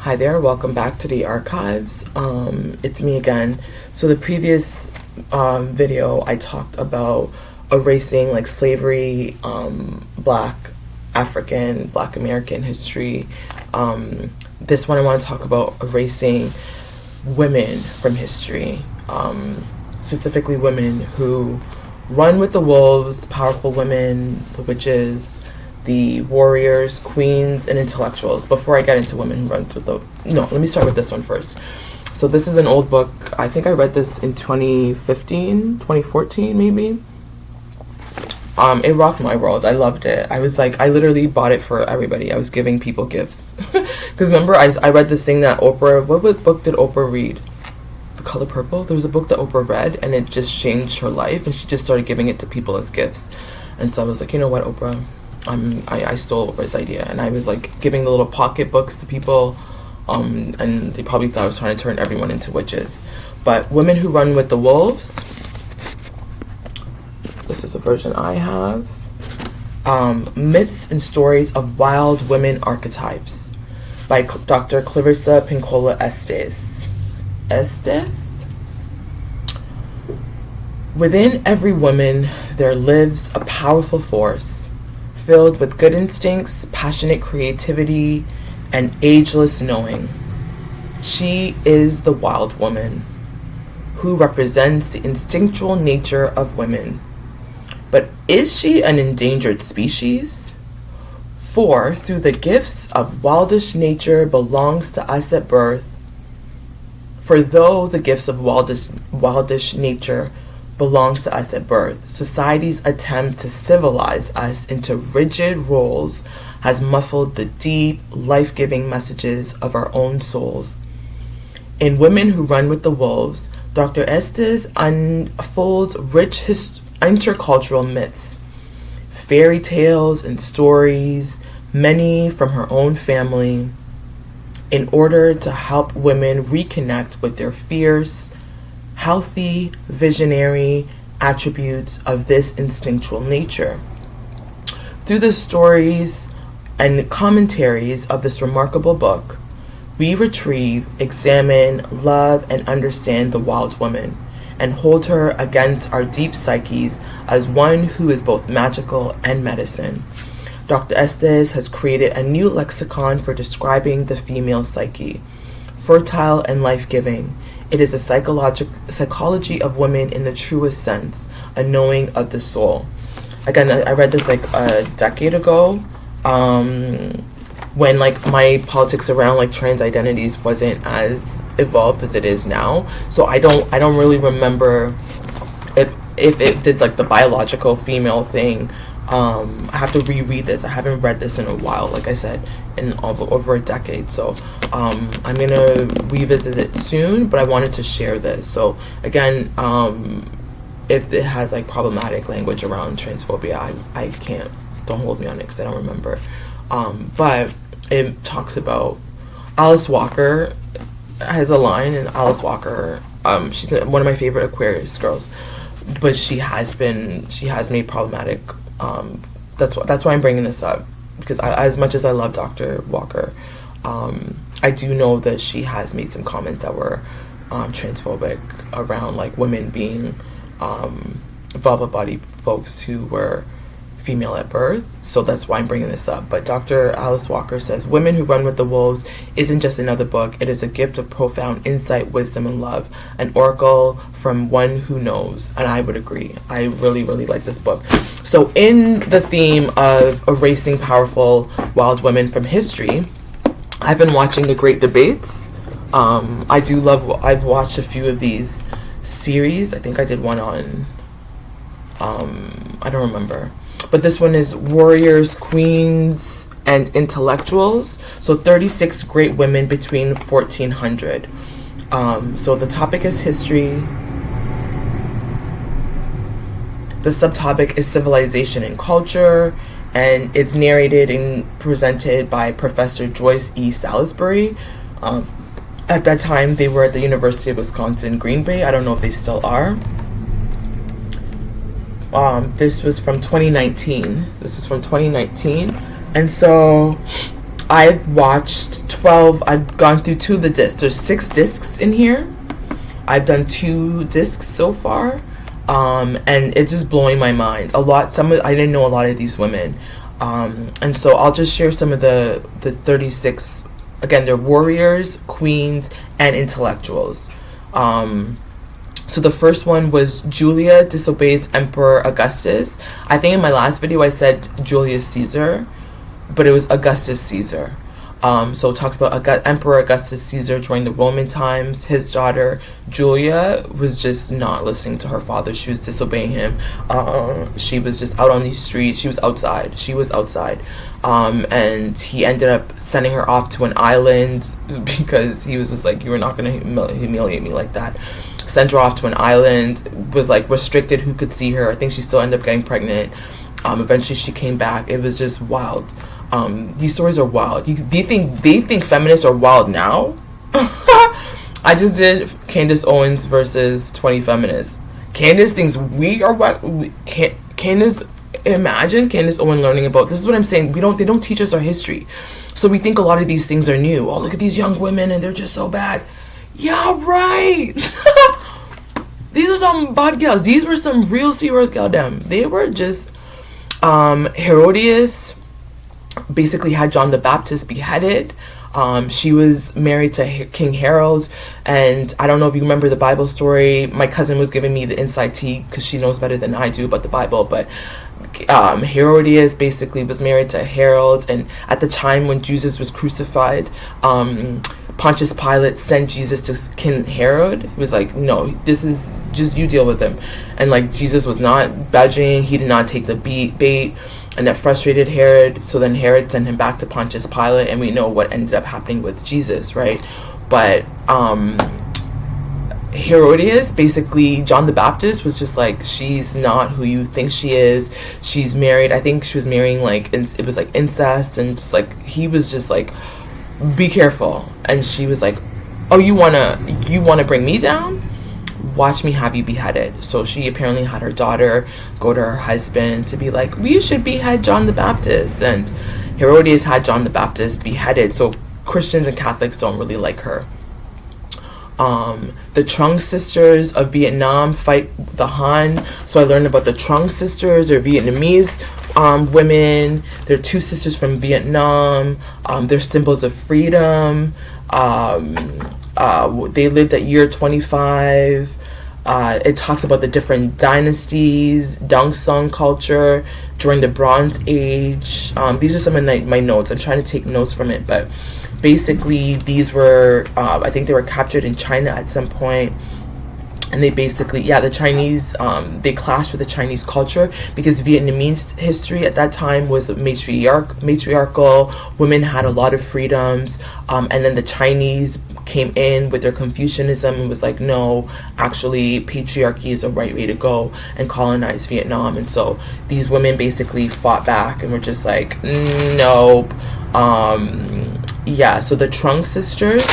Hi there, welcome back to the archives. It's me again. So the previous video I talked about erasing like slavery, Black African, Black American history. This one I want to talk about erasing women from history, specifically women who run with the wolves, powerful women, the witches, the warriors, queens, and intellectuals. Before I get into women who run with the... No, let me start with this one first. So this is an old book. I think I read this in 2014 maybe. It rocked my world. I loved it. I was like, I literally bought it for everybody. I was giving people gifts. Because remember, I read this thing that Oprah... What book did Oprah read? The Color Purple? There was a book that Oprah read, and it just changed her life, and she just started giving it to people as gifts. And so I was like, you know what, Oprah? I stole Oprah's idea, and I was like giving the little pocket books to people, and they probably thought I was trying to turn everyone into witches. But Women Who Run with the Wolves, this is the version I have. Myths and Stories of Wild Woman Archetypes by Dr. Clarissa Pinkola Estés. Within every woman there lives a powerful force, filled with good instincts, passionate creativity, and ageless knowing. She is the wild woman, who represents the instinctual nature of women. But is she an endangered species? For through the gifts of wildish nature belongs to us at birth, for though the gifts of wildish nature belongs to us at birth, society's attempt to civilize us into rigid roles has muffled the deep, life-giving messages of our own souls. In Women Who Run with the Wolves, Dr. Estés unfolds rich intercultural myths, fairy tales and stories, many from her own family, in order to help women reconnect with their fierce, healthy, visionary attributes of this instinctual nature. Through the stories and commentaries of this remarkable book, we retrieve, examine, love, and understand the wild woman, and hold her against our deep psyches as one who is both magical and medicine. Dr. Estés has created a new lexicon for describing the female psyche, fertile and life-giving. It is a psychology of women in the truest sense, a knowing of the soul. Again, I read this like a decade ago, when like my politics around like trans identities wasn't as evolved as it is now. So I don't really remember if it did like the biological female thing. I have to reread this. I haven't read this in a while, like I said, in over a decade. So I'm gonna revisit it soon, but I wanted to share this. So again, if it has like problematic language around transphobia, I can't, don't hold me on it because I don't remember. But it talks about Alice Walker has a line, and Alice Walker, she's one of my favorite Aquarius girls, but she has made problematic. That's why I'm bringing this up, because as much as I love Dr. Walker, I do know that she has made some comments that were transphobic around like women being vulva-bodied folks who were female at birth. So that's why I'm bringing this up. But Dr. Alice Walker says, Women Who Run with the Wolves isn't just another book. It is a gift of profound insight, wisdom, and love. An oracle from one who knows. And I would agree. I really, really like this book. So in the theme of erasing powerful wild women from history, I've been watching the Great Debates. I've watched a few of these series. I think I did one on, I don't remember. But this one is Warriors, Queens, and Intellectuals. So 36 great women between 1400. So the topic is history. The subtopic is civilization and culture. And it's narrated and presented by Professor Joyce E. Salisbury. At that time, they were at the University of Wisconsin, Green Bay. I don't know if they still are. This was from 2019. And so I've watched 12. I've gone through 2 of the discs. There's 6 discs in here. I've done 2 discs so far, and it's just blowing my mind. I didn't know a lot of these women, and so I'll just share some of the 36. Again, they're warriors, queens, and intellectuals. So the first one was Julia Disobeys Emperor Augustus. I think in my last video I said Julius Caesar, but it was Augustus Caesar. So it talks about Emperor Augustus Caesar during the Roman times. His daughter Julia was just not listening to her father. She was disobeying him. She was just out on these streets. She was outside. And he ended up sending her off to an island because he was just like, you were not going to humiliate me like that. Sent her off to an island, was like restricted who could see her. I think she still ended up getting pregnant. Eventually she came back. It was just wild. These stories are wild. They think feminists are wild now. I just did Candace Owens versus 20 feminists. Candace thinks we are what? Candace, imagine Candace Owens learning about, this is what I'm saying, they don't teach us our history. So we think a lot of these things are new. Oh, look at these young women and they're just so bad. Yeah, right. These are some bad girls. These were some real serious goddamn. They were just Herodias basically had John the Baptist beheaded. She was married to King Harold, and I don't know if you remember the Bible story. My cousin was giving me the inside tea because she knows better than I do about the Bible, but Herodias basically was married to Harold, and at the time when Jesus was crucified, Pontius Pilate sent Jesus to King Herod. He was like, no, this is just, you deal with him. And like, Jesus was not budging. He did not take the bait, and that frustrated Herod. So then Herod sent him back to Pontius Pilate, and we know what ended up happening with Jesus, right? But Herodias, basically, John the Baptist was just like, she's not who you think she is. She's married. I think she was marrying, like, it was like incest, and just like, he was just like, be careful. And she was like, oh, you wanna bring me down? Watch me have you beheaded. So she apparently had her daughter go to her husband to be like, we should behead John the Baptist. And Herodias had John the Baptist beheaded. So Christians and Catholics don't really like her. The Trung sisters of Vietnam fight the Han. So I learned about the Trung sisters. They're Vietnamese women. They're 2 sisters from Vietnam. They're symbols of freedom. They lived at year 25. It talks about the different dynasties, Dong Song culture during the Bronze Age. These are some of my notes. I'm trying to take notes from it, but basically these were, I think they were captured in China at some point. And they basically, the Chinese, they clashed with the Chinese culture because Vietnamese history at that time was matriarchal. Women had a lot of freedoms. And then the Chinese came in with their Confucianism and was like, no, actually patriarchy is the right way to go, and colonize Vietnam. And so these women basically fought back and were just like, nope. So the Trung sisters,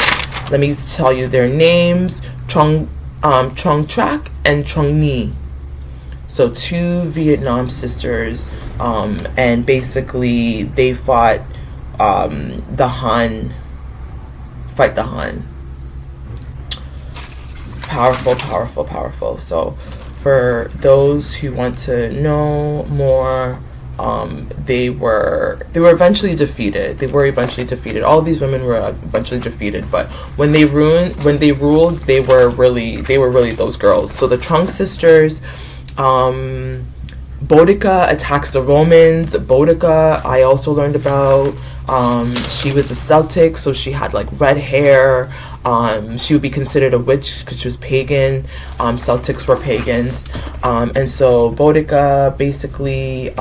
let me tell you their names. Trung Trak and Trung Ni. So 2 Vietnam sisters, and basically they fought the Han. Powerful. So for those who want to know more, they were eventually defeated. All of these women were eventually defeated, but when they ruled, they were really those girls. So the Trung sisters, Boudicca attacks the Romans. Boudicca, I also learned about. She was a Celtic, so she had like red hair. She would be considered a witch because she was pagan. Celtics were pagans. And so Boudicca basically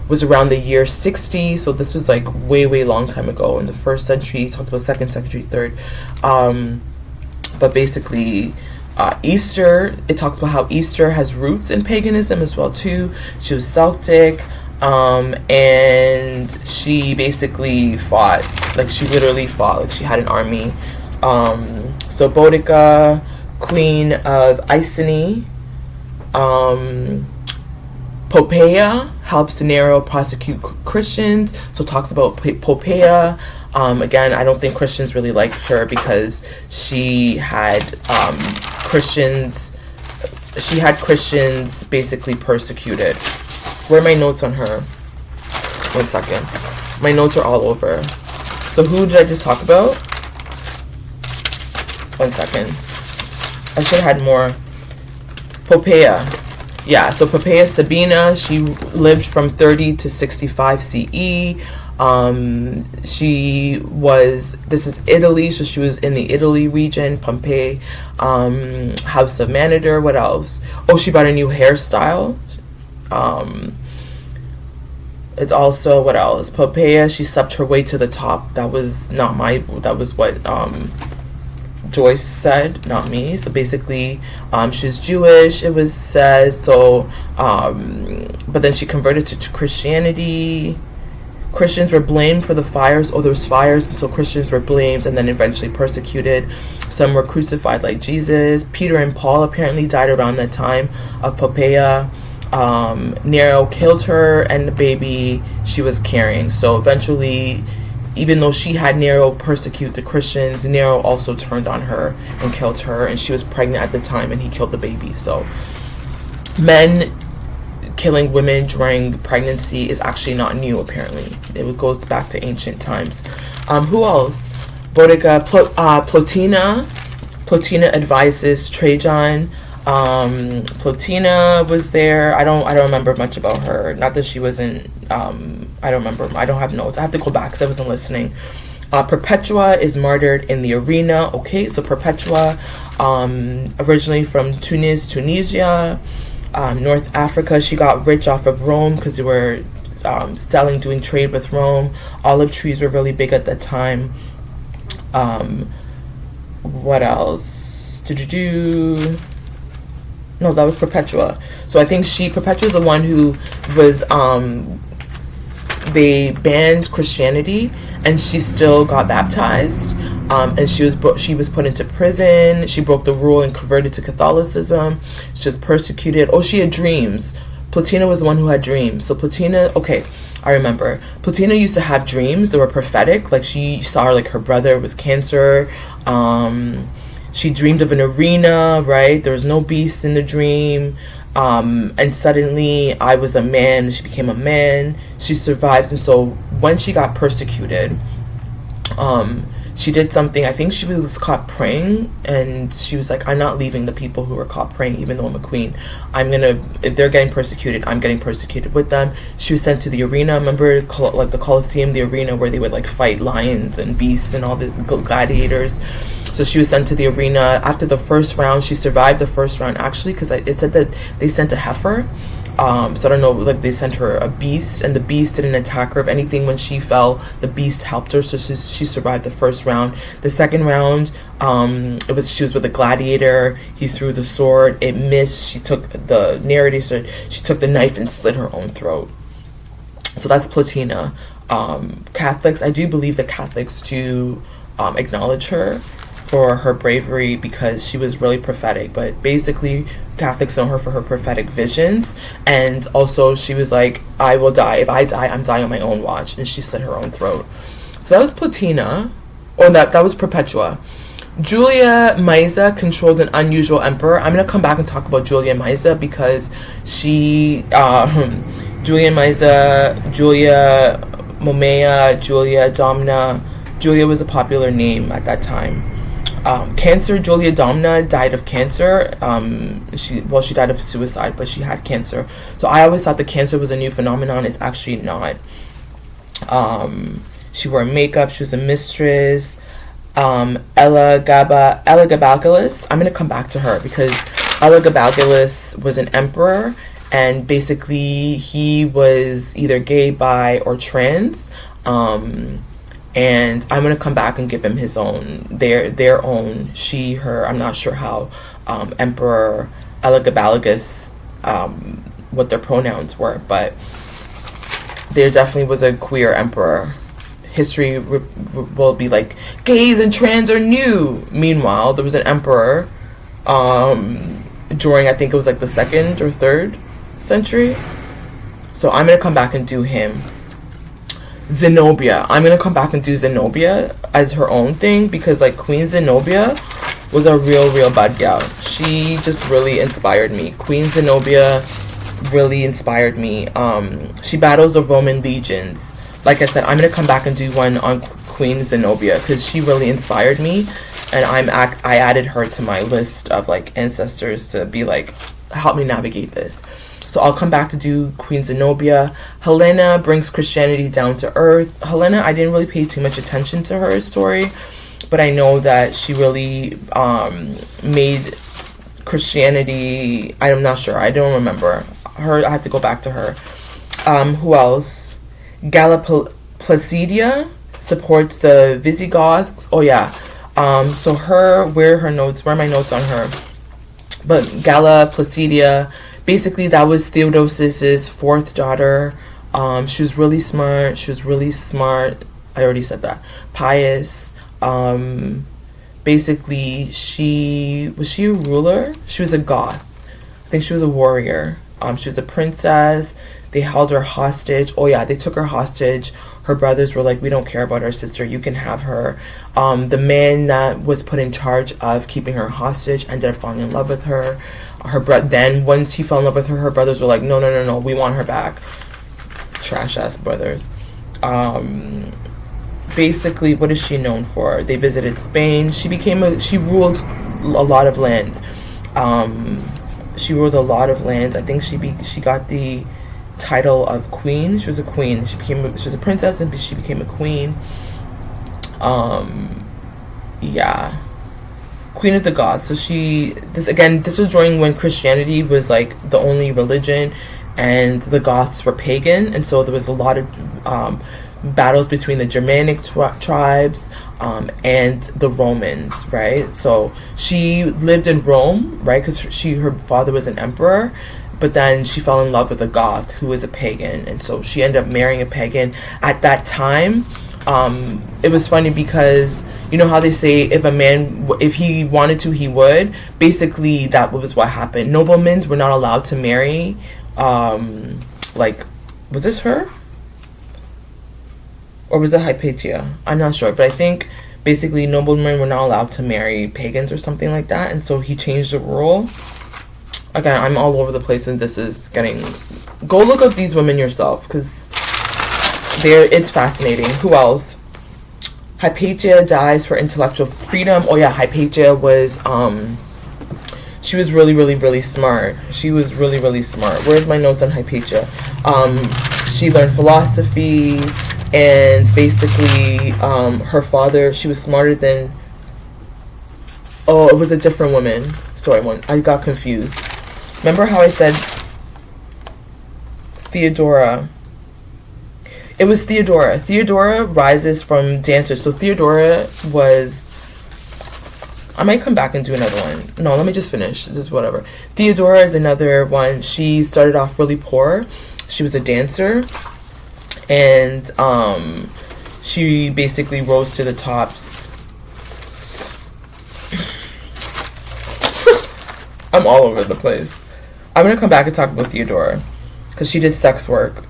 was around the year 60. So this was like way long time ago in the 1st century. Talked about 2nd century, 3rd. But basically, Easter, it talks about how Easter has roots in paganism as well too. She was Celtic. And she basically fought, like she literally fought, like she had an army. So Boudicca, Queen of Iceni, Poppaea, helps Nero prosecute Christians, so talks about Poppaea. Again, I don't think Christians really liked her because she had Christians basically persecuted. Where are my notes on her? 1 second. My notes are all over. So who did I just talk about? 1 second. I should have had more. Poppaea. Yeah, so Poppaea Sabina, she lived from 30 to 65 CE. This is Italy, so she was in the Italy region, Pompeii, House of Manager. What else? Oh, she bought a new hairstyle. It's also, what else? Poppaea, she slept her way to the top. That was what Joyce said, not me. So basically, she's Jewish, it was said. So, but then she converted to Christianity. Christians were blamed for the fires. Oh, there was fires, and so Christians were blamed and then eventually persecuted. Some were crucified like Jesus. Peter and Paul apparently died around that time of Poppaea. Nero killed her and the baby she was carrying. So eventually, even though she had Nero persecute the Christians, Nero also turned on her and killed her, and she was pregnant at the time and he killed the baby. So men killing women during pregnancy is actually not new, apparently. It goes back to ancient times. Who else? Boudicca, Plotina. Plotina advises Trajan. Plotina was there. I don't remember much about her. Not that she wasn't, I don't remember. I don't have notes. I have to go back because I wasn't listening. Perpetua is martyred in the arena. Okay, so Perpetua, originally from Tunisia, North Africa. She got rich off of Rome because they were doing trade with Rome. Olive trees were really big at that time. What else? No, that was Perpetua. So I think Perpetua is the one who was, they banned Christianity and she still got baptized. And she was put into prison. She broke the rule and converted to Catholicism. She was persecuted. Oh, she had dreams. Plotina was the one who had dreams. So Plotina, okay, I remember. Plotina used to have dreams that were prophetic. Like she saw like her brother was cancer. She dreamed of an arena, right? There was no beast in the dream. And suddenly I was a man. She became a man. She survives. And so when she got persecuted, she did something. I think she was caught praying, and she was like, I'm not leaving the people who were caught praying, even though I'm a queen. If they're getting persecuted, I'm getting persecuted with them. She was sent to the arena. Remember, like the Colosseum, the arena where they would like fight lions and beasts and all these gladiators. So she was sent to the arena. After the first round, she survived the first round, actually, because it said that they sent a heifer. So I don't know, like they sent her a beast, and the beast didn't attack her. If anything, when she fell, the beast helped her, so she survived the first round. The second round, she was with a gladiator. He threw the sword, it missed. She took the narrative said she took the knife and slit her own throat. So that's Plotina. Catholics, I do believe that Catholics do acknowledge her for her bravery because she was really prophetic, but basically Catholics know her for her prophetic visions, and also she was like, I will die. If I die, I'm dying on my own watch, and she slit her own throat. So that was Plotina, or that was Perpetua. Julia Maesa controlled an unusual emperor. I'm going to come back and talk about Julia Maesa because Julia Maesa, Julia Momea, Julia Domna. Julia was a popular name at that time. Cancer, Julia Domna died of cancer. She died of suicide, but she had cancer. So I always thought that cancer was a new phenomenon. It's actually not. She wore makeup. She was a mistress. Elagabalus. I'm going to come back to her because Elagabalus was an emperor, and basically he was either gay, bi, or trans. And I'm going to come back and give him his own, their own, she, her, I'm not sure how, Emperor Elagabalus, what their pronouns were, but there definitely was a queer emperor. History will be like, gays and trans are new. Meanwhile, there was an emperor, during, I think it was like the 2nd or 3rd century. So I'm going to come back and do him. Zenobia. I'm going to come back and do Zenobia as her own thing, because like Queen Zenobia was a real bad gal. She just really inspired me. Queen Zenobia really inspired me. She battles the Roman legions. Like I said, I'm going to come back and do one on Queen Zenobia because she really inspired me, and I added her to my list of like ancestors to be like, help me navigate this. So I'll come back to do Queen Zenobia. Helena brings Christianity down to earth. Helena, I didn't really pay too much attention to her story, but I know that she really made Christianity, I'm not sure, I don't remember her. I have to go back to her. Who else? Galla Placidia supports the Visigoths. Oh yeah. So where are my notes on her? But Galla Placidia, basically that was Theodosius's fourth daughter. She was really smart. I already said that. Pious. Basically was she a ruler? She was a Goth. I think she was a warrior. She was a princess. They held her hostage. Oh yeah, they took her hostage. Her brothers were like, we don't care about our sister, you can have her. The man that was put in charge of keeping her hostage ended up falling in love with her. Then once he fell in love with her, her brothers were like, no, we want her back. Trash ass brothers. Basically, what is she known for? They visited Spain. She ruled a lot of lands. I think she got the title of queen. She was a queen. She was a princess and she became a queen. Yeah. Queen of the Goths. So this was during when Christianity was like the only religion and the Goths were pagan, and so there was a lot of battles between the Germanic tribes and the Romans, right? So she lived in Rome, right? Because her father was an emperor, but then she fell in love with a Goth who was a pagan, and so she ended up marrying a pagan. At that time, it was funny because you know how they say if he wanted to, he would. Basically, that was what happened. Noblemen were not allowed to marry. Was this her? Or was it Hypatia? I'm not sure, but I think basically noblemen were not allowed to marry pagans or something like that, and so he changed the rule. Again, I'm all over the place, and this is getting... Go look up these women yourself, because it's fascinating. Who else? Hypatia dies for intellectual freedom. Oh yeah, Hypatia was... she was really smart. She was really smart. Where's my notes on Hypatia? She learned philosophy, and basically her father, she was smarter than... Oh, it was a different woman. Sorry, I got confused. Remember how I said Theodora? It was Theodora. Theodora rises from dancers. So Theodora was... I might come back and do another one. No, let me just finish. This is whatever. Theodora is another one. She started off really poor. She was a dancer. And she basically rose to the tops. I'm all over the place. I'm going to come back and talk about Theodora, because she did sex work.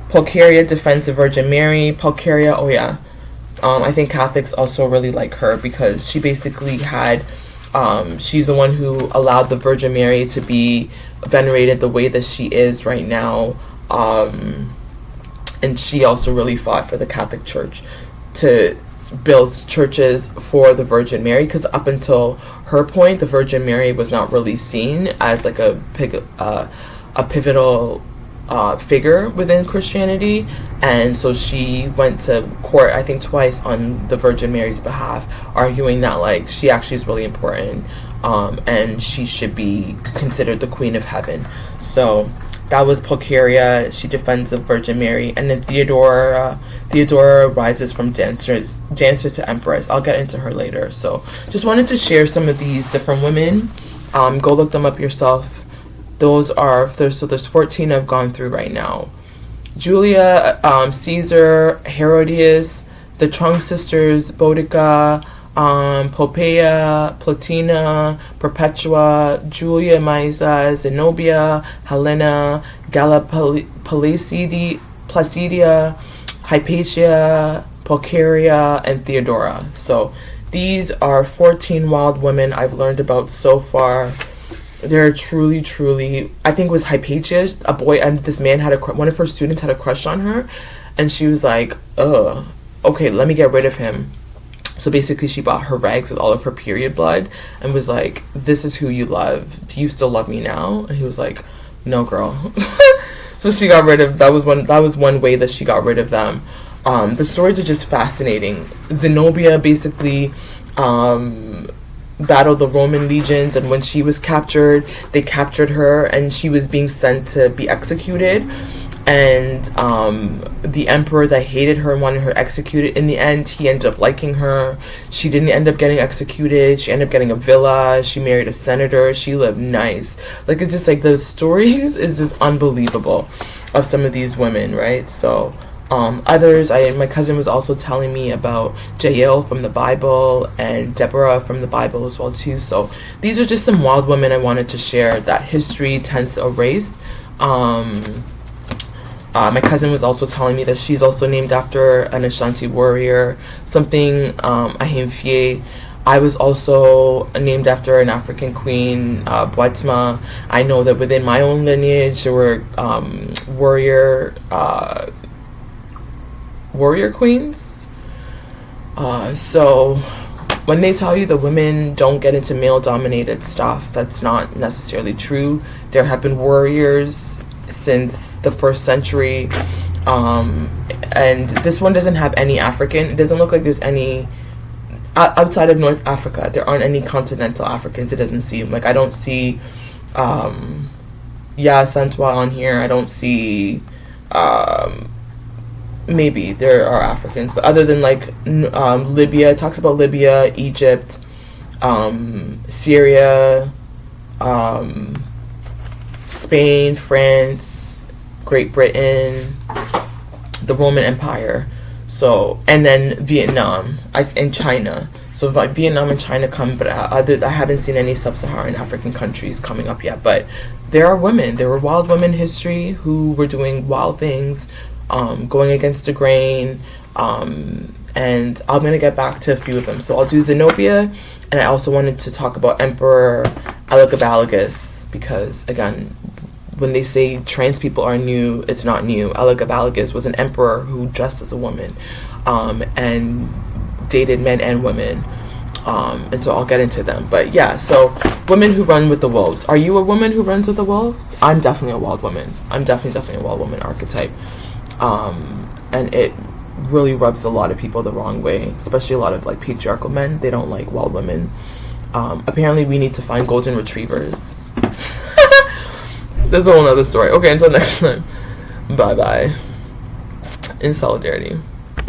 Pulcheria defends the Virgin Mary. Pulcheria, oh yeah. I think Catholics also really like her, because she basically had... she's the one who allowed the Virgin Mary to be venerated the way that she is right now. And she also really fought for the Catholic Church to build churches for the Virgin Mary, because up until her point, the Virgin Mary was not really seen as like a pivotal figure within Christianity, and so she went to court, I think twice, on the Virgin Mary's behalf, arguing that like she actually is really important, and she should be considered the Queen of Heaven. So that was Pulcheria. She defends the Virgin Mary. And then Theodora rises from dancer to empress. I'll get into her later. So just wanted to share some of these different women. Go look them up yourself. There's 14 I've gone through right now. Julia, Caesar, Herodias, the Trung sisters, Boudicca, Poppaea, Plotina, Perpetua, Julia, Maesa, Zenobia, Helena, Galla, Placidia, Hypatia, Pulcheria, and Theodora. So these are 14 wild women I've learned about so far. They're truly, truly, I think it was Hypatia, a boy, and this man had one of her students had a crush on her, and she was like, okay, let me get rid of him. So basically she bought her rags with all of her period blood and was like, this is who you love. Do you still love me now? And he was like, no, girl. So she got rid of, that was one way that she got rid of them. The stories are just fascinating. Zenobia basically battled the Roman legions, and when she was captured, they captured her and she was being sent to be executed. And the emperor that hated her and wanted her executed, in the end he ended up liking her. She didn't end up getting executed. She ended up getting a villa. She married a senator. She lived nice. Like, it's just like the stories is just unbelievable of some of these women, right? So others, my cousin was also telling me about Jael from the Bible and Deborah from the Bible as well too. So these are just some wild women I wanted to share that history tends to erase. My cousin was also telling me that she's also named after an Ashanti warrior, something Ahimfie. I was also named after an African queen, Boudicca. I know that within my own lineage there were warrior queens. So when they tell you the women don't get into male-dominated stuff, that's not necessarily true. There have been warriors since the 1st century, and this one doesn't have any African. It doesn't look like there's any outside of North Africa. There aren't any continental Africans. It doesn't seem like. I don't see Santwa on here. I don't see maybe there are Africans, but other than like Libya, it talks about Libya, Egypt, Syria, Spain, France, Great Britain, the Roman Empire, so, and then Vietnam and China. So Vietnam and China come, but I haven't seen any sub-Saharan African countries coming up yet. But there are women. There were wild women in history who were doing wild things, going against the grain, and I'm going to get back to a few of them. So I'll do Zenobia, and I also wanted to talk about Emperor Elagabalus, because, again, when they say trans people are new, it's not new. Elagabalus was an emperor who dressed as a woman, and dated men and women. And so I'll get into them. But yeah, so women who run with the wolves. Are you a woman who runs with the wolves? I'm definitely a wild woman. I'm definitely a wild woman archetype. And it really rubs a lot of people the wrong way, especially a lot of like patriarchal men. They don't like wild women. Apparently we need to find golden retrievers. That's a whole nother story. Okay, until next time. Bye bye. In solidarity.